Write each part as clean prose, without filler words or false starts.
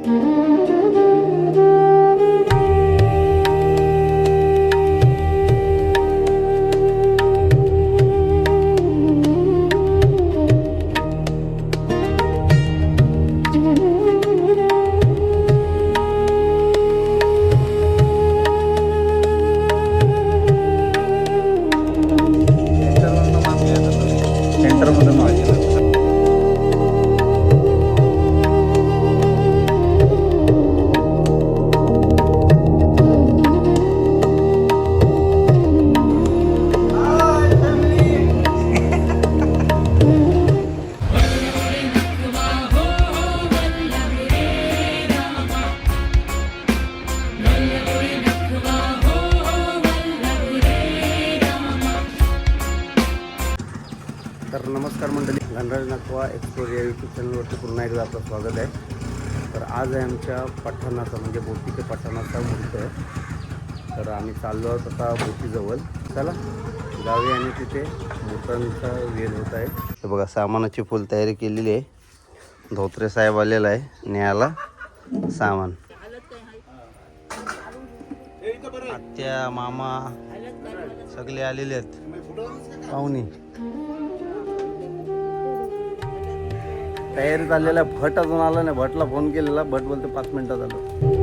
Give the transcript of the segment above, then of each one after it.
तर नमस्कार मंडळी, घनराज नाकवा एक्सप्लोर या यूट्यूब चॅनलवरती पुन्हा एकदा आपलं स्वागत आहे. तर आज आहे आमच्या पठाणाचा म्हणजे बोटीच्या पठाणाचा मुहूर्त आहे. तर आम्ही चाललो आहोत आता बोटीजवळ. चला जाऊया आणि तिथे मुहूर्तांचा वेळ होत आहे. हे बघा सामानाची फुल तयारी केलेली आहे. धोत्रे साहेब आलेला आहे न्यायला सामान. आत्या मामा सगळे आलेले आहेत पाहुणे. तयारी झालेला. भट अजून आला नाही. भटला फोन केलेला. भट बोलते 5 मिनिटात आलो.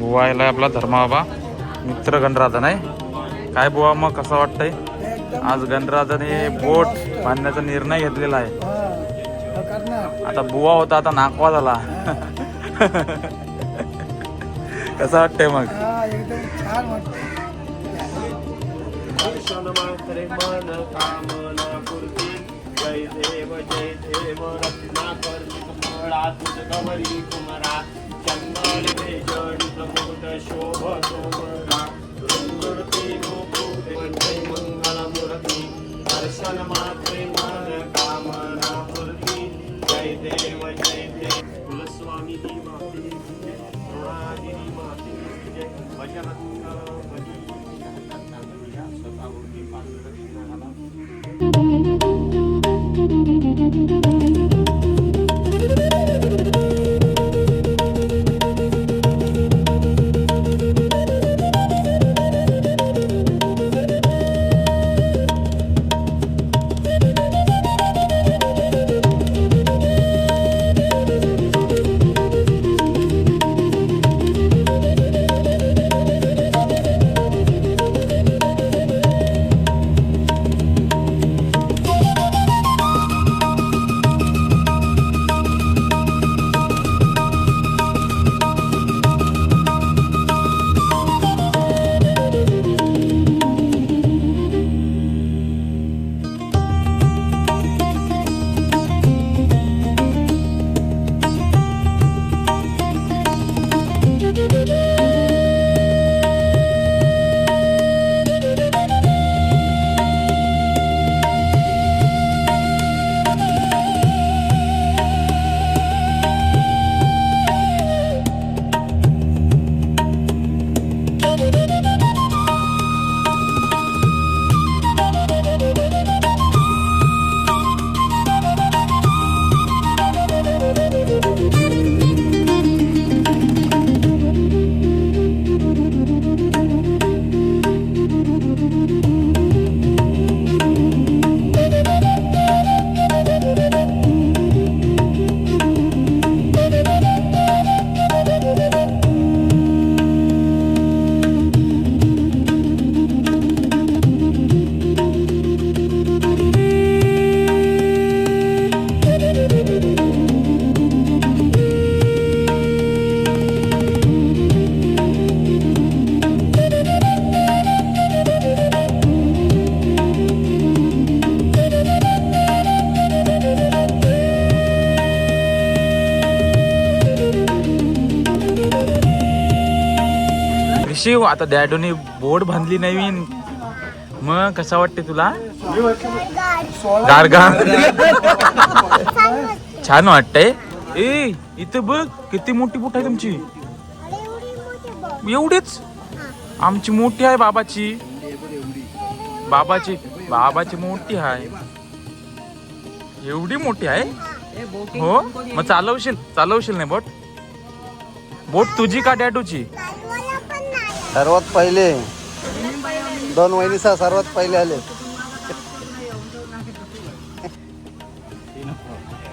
बुवा यायला आपला धर्माबाबा मित्र गणराजा नाही काय बुवा मग कसं वाटतंय आज गणराजाने बोट बांधण्याचा निर्णय घेतलेला आहे. आता बुवा होता आता नाकवा झाला. कसं वाटतंय मग? एकदम छान वाटतं. जय देव रत्नाकर कुमळा तुझ गवरी कुमरा चंदन जडित मुकुट शोभतो बरा रुंगुरती मुकुट मंगल मूर्ती दर्शन मात्रे मन कामना पूर्ती जय देव कुलस्वामी दी माते द्रोणागिरी माते जय भजनंद बली स्वतःवरती पांढरी नाला. शिव आता डॅडोनी बोट बांधली नवीन मग कसा वाटते तुला? गारगार छान वाटतंय. ए इथं बघ किती मोठी बोट आहे तुमची. एवढीच आमची मोठी आहे बाबाची. बाबाची मोठी आहे. एवढी मोठी आहे हो. मग चालवशील नाही बोट तुझी का डॅडूची? सर्वात पहिले 2 वहिनीसह सर्वात पहिले आले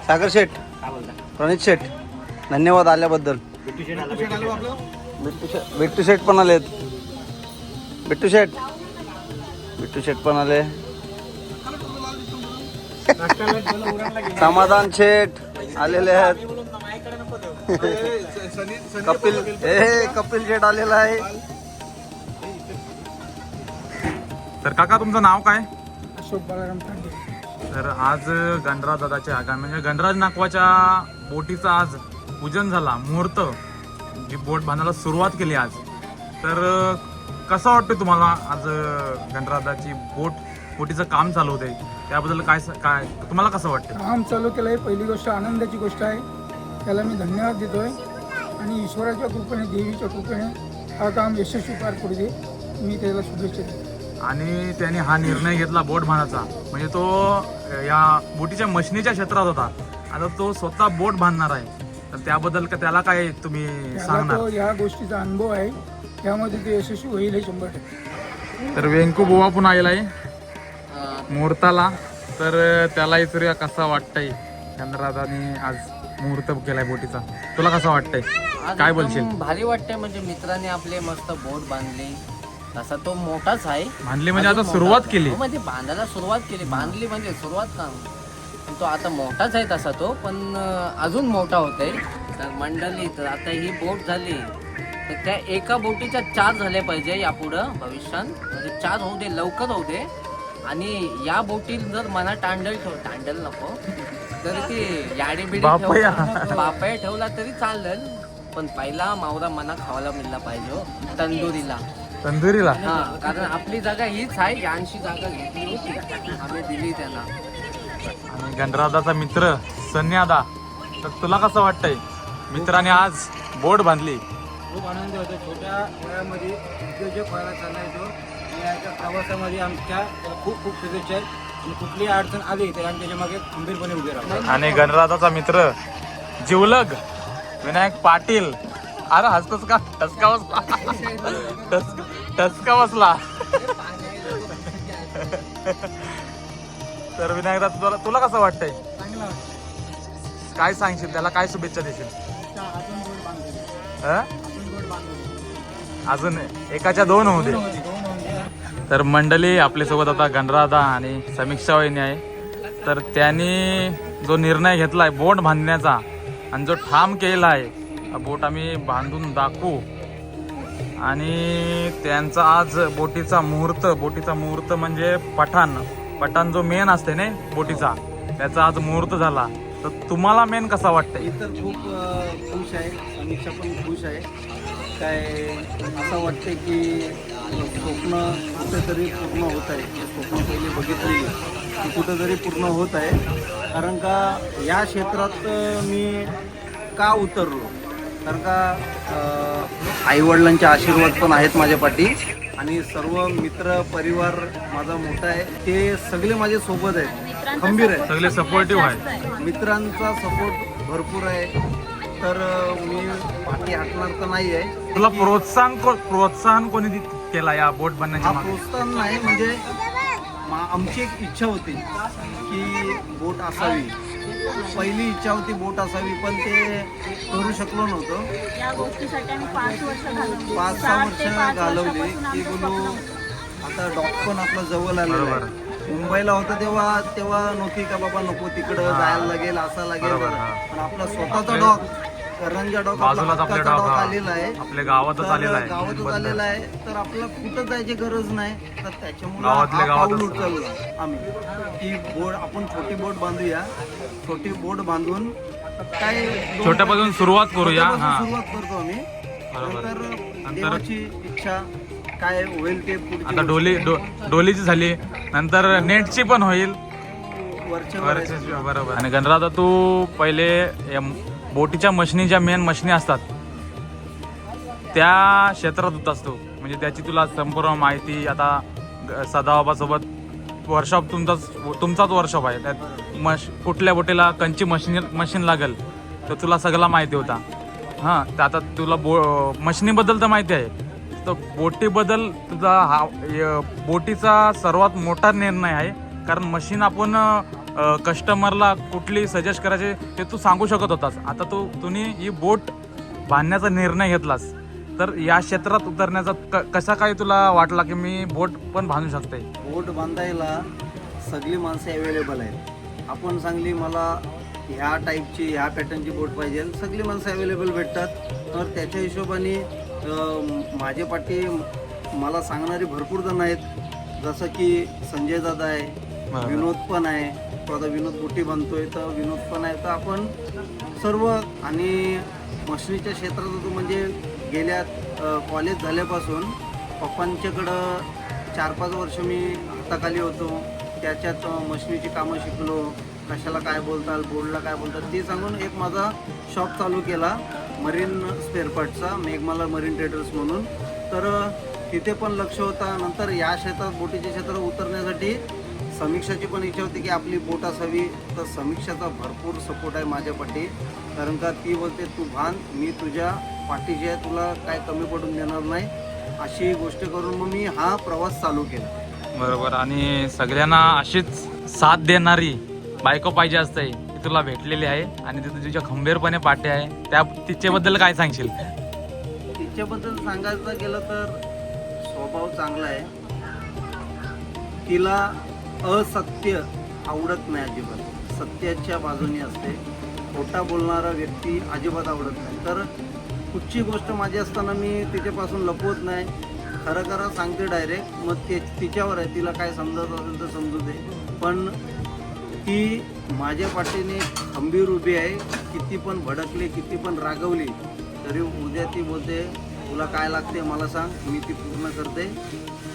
सागर शेठ, प्रणित शेठ, धन्यवाद आल्याबद्दल. बिट्टू शेठ पण आलेत. बिट्टू शेठ पण आले. समाधान शेठ आलेले आहेत. कपिल शेठ आलेला आहे. तर काका तुमचं नाव काय? अशोक बाळाराम तांडे. तर आज गणराज दादाच्या आगामी म्हणजे गणराज नाकवाच्या बोटीचा आज पूजन झाला मुहूर्त. जी बोट बांधायला सुरुवात केली आज. तर कसं वाटतं तुम्हाला आज गणराजाची बोटीचं काम चालू होते त्याबद्दल काय तुम्हाला कसं वाटतं? काम चालू केलं आहे पहिली गोष्ट आनंदाची गोष्ट आहे. त्याला मी धन्यवाद देतोय आणि ईश्वराच्या कृपेने देवीच्या कृपेने हा काम यशस्वी पार पडू दे मी त्याला शुभेच्छा देतो. आणि त्याने हा निर्णय घेतला बोट बांधायचा म्हणजे तो या बोटीच्या मशनीच्या क्षेत्रात होता. आता तो स्वतः बोट बांधणार आहे. तर त्याबद्दल त्याला काय तुम्ही सांगणार? या गोष्टीचा अनुभव आहे त्यामध्ये ते यशस्वी होईल हे 100%. तर वेंकू बुवा पण आलेला आहे मुहूर्ताला. तर त्याला इतरूया कसा वाटतंय गणराजाने आज मुहूर्त केलाय बोटीचा. तुला कसं वाटतंय? आज काय एकदम बोलशील? भारी वाटतंय, म्हणजे मित्रांनी आपले मस्त बोट बांधली. तसा तो मोठाच आहे, बांधली म्हणजे अजून आता मोठा- सुरुवात केली. हो, म्हणजे बांधायला सुरुवात केली, बांधली म्हणजे सुरुवात का. पण तो आता मोठाच आहे तसा तो, पण अजून मोठा होतोय. तर मंडळी, तर आता ही बोट झाली, तर त्या एका बोटीच्या 4 झाल्या पाहिजे यापुढं भविष्यात. म्हणजे 4 होऊ दे, लवकर होऊ दे. आणि या बोटीत जर मना टांडल नको, तर ती याडी बिडी बापया. बापया ठेवला तरी चालेल, पण पहिला मावरा मना खावायला मिळला पाहिजे हो, तंदुरीला. तंदुरीला हा, कारण आपली जागा हीच आहे, यांशी जागा घेतली होती, आम्ही दिली त्यांना. आणि गणराजाचा मित्र सन्यादा, तर तुला कसं वाटतंय मित्राने आज बोट बांधली? खूप आनंद होतो. छोट्या वयामध्ये उद्योजक व्हायला चाललाय तो. आणि याच्या प्रवासामध्ये आमच्या त्याला खूप खूप शुभेच्छा आहेत. आणि कुठलीही अडचण आली तर आम्ही त्याच्या मागे खंबीरपणे उभे राहतो. आणि गणराजाचा मित्र जिवलग विनायक पाटील. अरे हसतोस का? टसका बसला. टसका बसला. तर विनायक दादा, तुला कसं वाटतंय? चांगला काय सांगशील त्याला, काय शुभेच्छा देशील? अजून गोड बांधले, हं? अजून गोड बांधले. अजून एकाच्या 2 होऊ दे. तर मंडळी, आपल्यासोबत आता गणराधा आणि समीक्षा वहिनी आहे. तर त्यांनी जो निर्णय घेतलाय बोट बांधण्याचा आणि जो ठाम केला आहे बोट आम्ही बांधून दाखवू, आणि त्यांचा आज बोटीचा मुहूर्त म्हणजे पठाण जो मेन असते ना बोटीचा, त्याचा आज मुहूर्त झाला. तर तुम्हाला मेन कसा वाटतंय? इतर खूप खुश आहे, समीक्षा पण खुश आहे. काय असं वाटते की स्वप्न कुठेतरी पूर्ण होत आहे. जे स्वप्न पहिले बघितलेली ती कुठेतरी पूर्ण होत आहे. कारण का या क्षेत्रात मी का उतरलो, कारण का आईवडिलांचे आशीर्वाद पण आहेत माझ्या पाठी, आणि सर्व मित्र परिवार माझा मोठा आहे, ते सगळे माझे सोबत आहेत, खंबीर आहेत. सगळे सपोर्टिव्ह आहे. मित्रांचा सपोर्ट भरपूर आहे. तर मी पाठी हटणार तर नाही आहे. तुला प्रोत्साहन कोणी केला या बोट हा बनण्याच्या मागे? प्रोत्साहन नाही, म्हणजे आमची एक इच्छा होती की बोट असावी. पहिली इच्छा होती बोट असावी, पण ते करू शकलो नव्हतो. या गोष्टीसाठी आम्ही 5 वर्ष घालवली. 5-6 4 ते 5 वर्ष घालवली वर्षापासून की आमचं बोलू स्वप्न आता डॉक पण आपलं जवळ आलेलं बरोबर. आहे. मुंबईला होतं तेव्हा नव्हती का बाबा नको तिकडं जायला लागेल, असं लागेल. बरोबर, हा. पण आपला स्वतःचा डॉक, करंजा डॉक, आपला बाजूलाच आपले हक्काचा डॉक, डॉक हा. आलेला आहे. आपल्या गावातच तर आलेला आहे. गावातच बंद. आलेला आहे, तर आपल्याला कुठं जायची गरज नाही. तर त्याच्यामुळे गावातल्या हा पाऊल गावातच. उचलला आम्ही की बोट, आपण छोटी बोट बांधूया. छोटी बोट बांधून काय छोट्यापासून सुरुवात करूया. छोट्यापासून हा, सुरुवात करतो आम्ही. बरोबर. नंतर देवाची इच्छा काय होईल ते पुढची आता डोलीची झाली, नंतर नेटची पण होईल. वरच्यावर आहे. बरोबर. आणि गणराजा, तू पहिले या बोटीच्या मशनी, ज्या मेन मशनी असतात त्या क्षेत्रात होतास तू, म्हणजे त्याची तुला संपूर्ण माहिती. आता सदाबाबासोबत वर्कशॉप तुमचाच वर्कशॉप आहे. त्यात कुठल्या बोटीला कंची मशीन लागेल तर तुला सगळा माहिती होता. हां, तर आता तुला मशनीबद्दल तर माहिती आहे, तर बोटीबद्दल तुझा हा बोटीचा सर्वात मोठा निर्णय आहे. कारण मशीन आपण कस्टमरला कुठली सजेस्ट करायचे ते तू सांगू शकत होतास. आता तुम्ही ही बोट बांधण्याचा निर्णय घेतलास, तर या क्षेत्रात उतरण्याचा कसा काय तुला वाटला की मी बोट पण बांधू शकते? बोट बांधायला सगळी माणसं अवेलेबल आहेत. आपण सांगली मला ह्या टाईपची, ह्या पॅटर्नची बोट पाहिजे, सगळी माणसं अवेलेबल भेटतात. तर त्याच्या हिशोबाने माझ्या पाठी मला सांगणारी भरपूर जण आहेत. जसं की संजय दादा आहे, विनोद पण आहे. तो आता विनोद बोटी बांधतोय, तर विनोद पण आहे. तर आपण सर्व, आणि मशनीच्या क्षेत्रात होतो, म्हणजे गेल्या कॉलेज झाल्यापासून पप्पांच्याकडं 4-5 वर्ष मी हाताखाली होतो. त्याच्यात मशनीची कामं शिकलो. कशाला काय बोलताल, बोर्डला काय बोलतात ते सांगून एक माझा शॉप चालू केला मरीन स्पेअर पार्टचा, मेघमाला मरीन ट्रेडर्स म्हणून. तर तिथे पण लक्ष होता. नंतर या क्षेत्रात, बोटीच्या क्षेत्रात उतरण्यासाठी समीक्षाची पण इच्छा होती की आपली बोट असावी. तर समीक्षाचा भरपूर सपोर्ट आहे माझ्या पाठी. कारण का ती बोलते तू बांध, मी तुझ्या पाठीशी आहे, तुला काय कमी पडून देणार नाही, अशी गोष्ट करून मग मी हा प्रवास चालू केला. बरोबर. आणि सगळ्यांना अशीच साथ देणारी बायको पाहिजे असते. तुला भेटलेली आहे आणि तिथे तुझ्या खंबीरपणे पाठी आहे त्या तिच्याबद्दल काय सांगशील? तिच्याबद्दल सांगायचं गेलं तर स्वभाव चांगला आहे. तिला असत्य आवडत नाही अजिबात, सत्याच्या बाजूने असते. खोटा बोलणारा व्यक्ती अजिबात आवडत नाही. तर कुठची गोष्ट माझी असताना मी तिच्यापासून लपवत नाही, खरं सांगते डायरेक्ट. मग ते तिच्यावर आहे, तिला काय समजत असेल तर समजू दे. पण ती माझ्या पाठीने खंबीर उभी आहे. किती पण भडकली, किती पण रागवली तरी उद्या ती बोलते तुला काय लागते मला सांग, मी ती पूर्ण करते.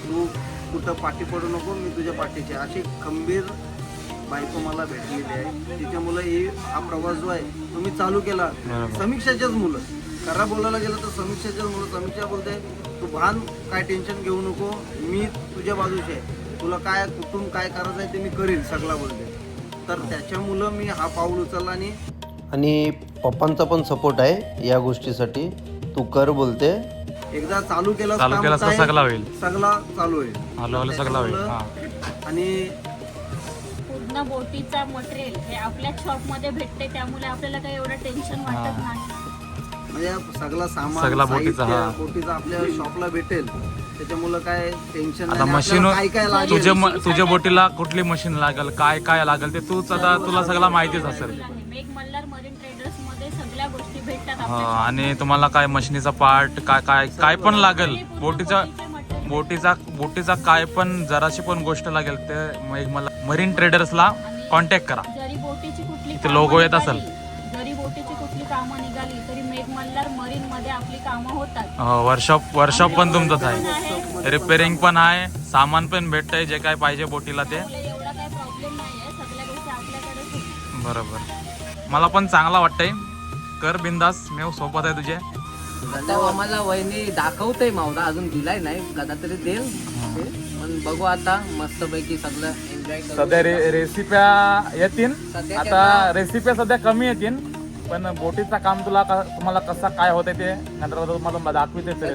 तू कुठं पाठी पडू नको, मी तुझ्या पाठीची. अशी खंबीर बायको मला भेटलेली आहे. तिच्यामुळं हा प्रवास जो आहे तो मी चालू केला. समीक्षाच्याच मुलं, खरा बोलायला गेलं तर समीक्षाच्याच मुलं. समीक्षा बोलते तू भान काय टेन्शन घेऊ नको, मी तुझ्या बाजूची आहे. तुला काय कुठून काय करायचं आहे ते मी करीन सगळं बोलते. तर त्याच्यामुळं मी हा पाऊल उचलला. आणि पप्पांचा पण सपोर्ट आहे या गोष्टीसाठी. तू कर बोलते. एकदा चालू केलं तर सगळा होईल, सगळा चालू होईल. हळूहळू सगळा होईल. हा. आणि पूर्ण बोटीचा मटेरियल हे आपल्या शॉपमध्ये भेटते, त्यामुळे आपल्याला काही एवढं टेन्शन वाटत नाही. म्हणजे सगळा सामान सगळा बोटीचा, साहित्य, हा. बोटीचा आपल्या शॉपला भेटेल. त्याच्यामुळं काय टेन्शन आता नाही. मशीन आपल्याला काय लागेल तुझ्या बोटीला कुठली मशीन लागेल, काय काय लागेल ते तूच आता तुला सगळं माहितीच असेल. मेक मल्हार मरीन ट्रेडर्स मध्ये सगळ्या गोष्टी भेटतात हा, आपल्या आणि तुम्हाला काय मशीनीचा पार्ट काय काय काय पण लागेल, बोटीचा काय पण जराशी पण गोष्ट लागेल ते मग मला मरीन ट्रेडर्सला कॉन्टॅक्ट करा. जरी बोटीची कुठली ते logo येत असेल. जरी बोटीची कुठली कामं निघाली तरी मेक मल्हार मरीन मध्ये आपली कामं होतात. वर्कशॉप पण तुमचंच आहे, रिपेअरिंग पण आहे, सामान पण भेटतंय जे काय पाहिजे बोटीला ते. त्यामुळे एवढा काही प्रॉब्लेम नाहीये, सगळ्या गोष्टी आपल्याकडेच होतात. बरोबर. मला पण चांगला वाटतंय. कर बिंदास, मी सोबत आहे तुझे. आता आम्हाला वहिनी दाखवतंय मावरा, अजून दिलाय नाही, कदाचित देईल ते. पण बघू आता मस्तपैकी सगळं एन्जॉय करू. सध्या रेसिप्या येतील, सध्या आता रेसिप्या सध्या कमी येतील, पण बोटीचं काम तुम्हाला कसं काय होतंय ते नंतर तुम्हाला दाखविते.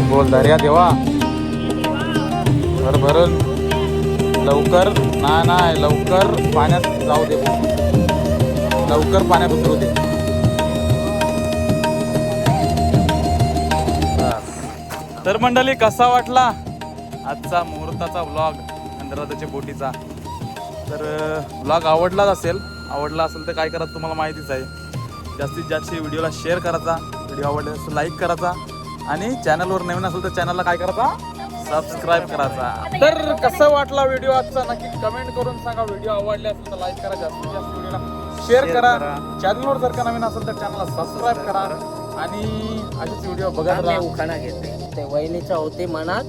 बोल दर्या देवा भरभरून लवकर नाही लवकर पाण्यात जाऊ दे, लवकर पाण्यात उतरू दे. तर मंडळी, कसा वाटला आजचा मुहूर्ताचा व्लॉग गंधर्वादाच्या बोटीचा? तर व्लॉग आवडला असेल तर काय करा तुम्हाला माहितीच आहे. जास्तीत जास्त व्हिडिओला शेअर करायचा, व्हिडिओ आवडला असेल लाईक करायचा, आणि चॅनलवर नवीन असेल तर चॅनलला काय करायचा, सबस्क्राईब करायचा. तर कसं वाटला व्हिडिओ आजचा नक्की कमेंट करून सांगा. व्हिडिओ आवडले असेल तर लाईक करा, जास्तीत जास्त व्हिडिओला शेअर करा. चॅनलवर जर का नवीन असेल तर चॅनलला सबस्क्राईब करा आणि असेच व्हिडिओ बघत राहा. उखाणा घेते ते वहिनीच्या होती मनात,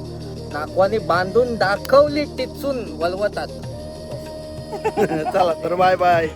नाकवानी बांधून दाखवली टिचून वलवतात. चला तर बाय बाय.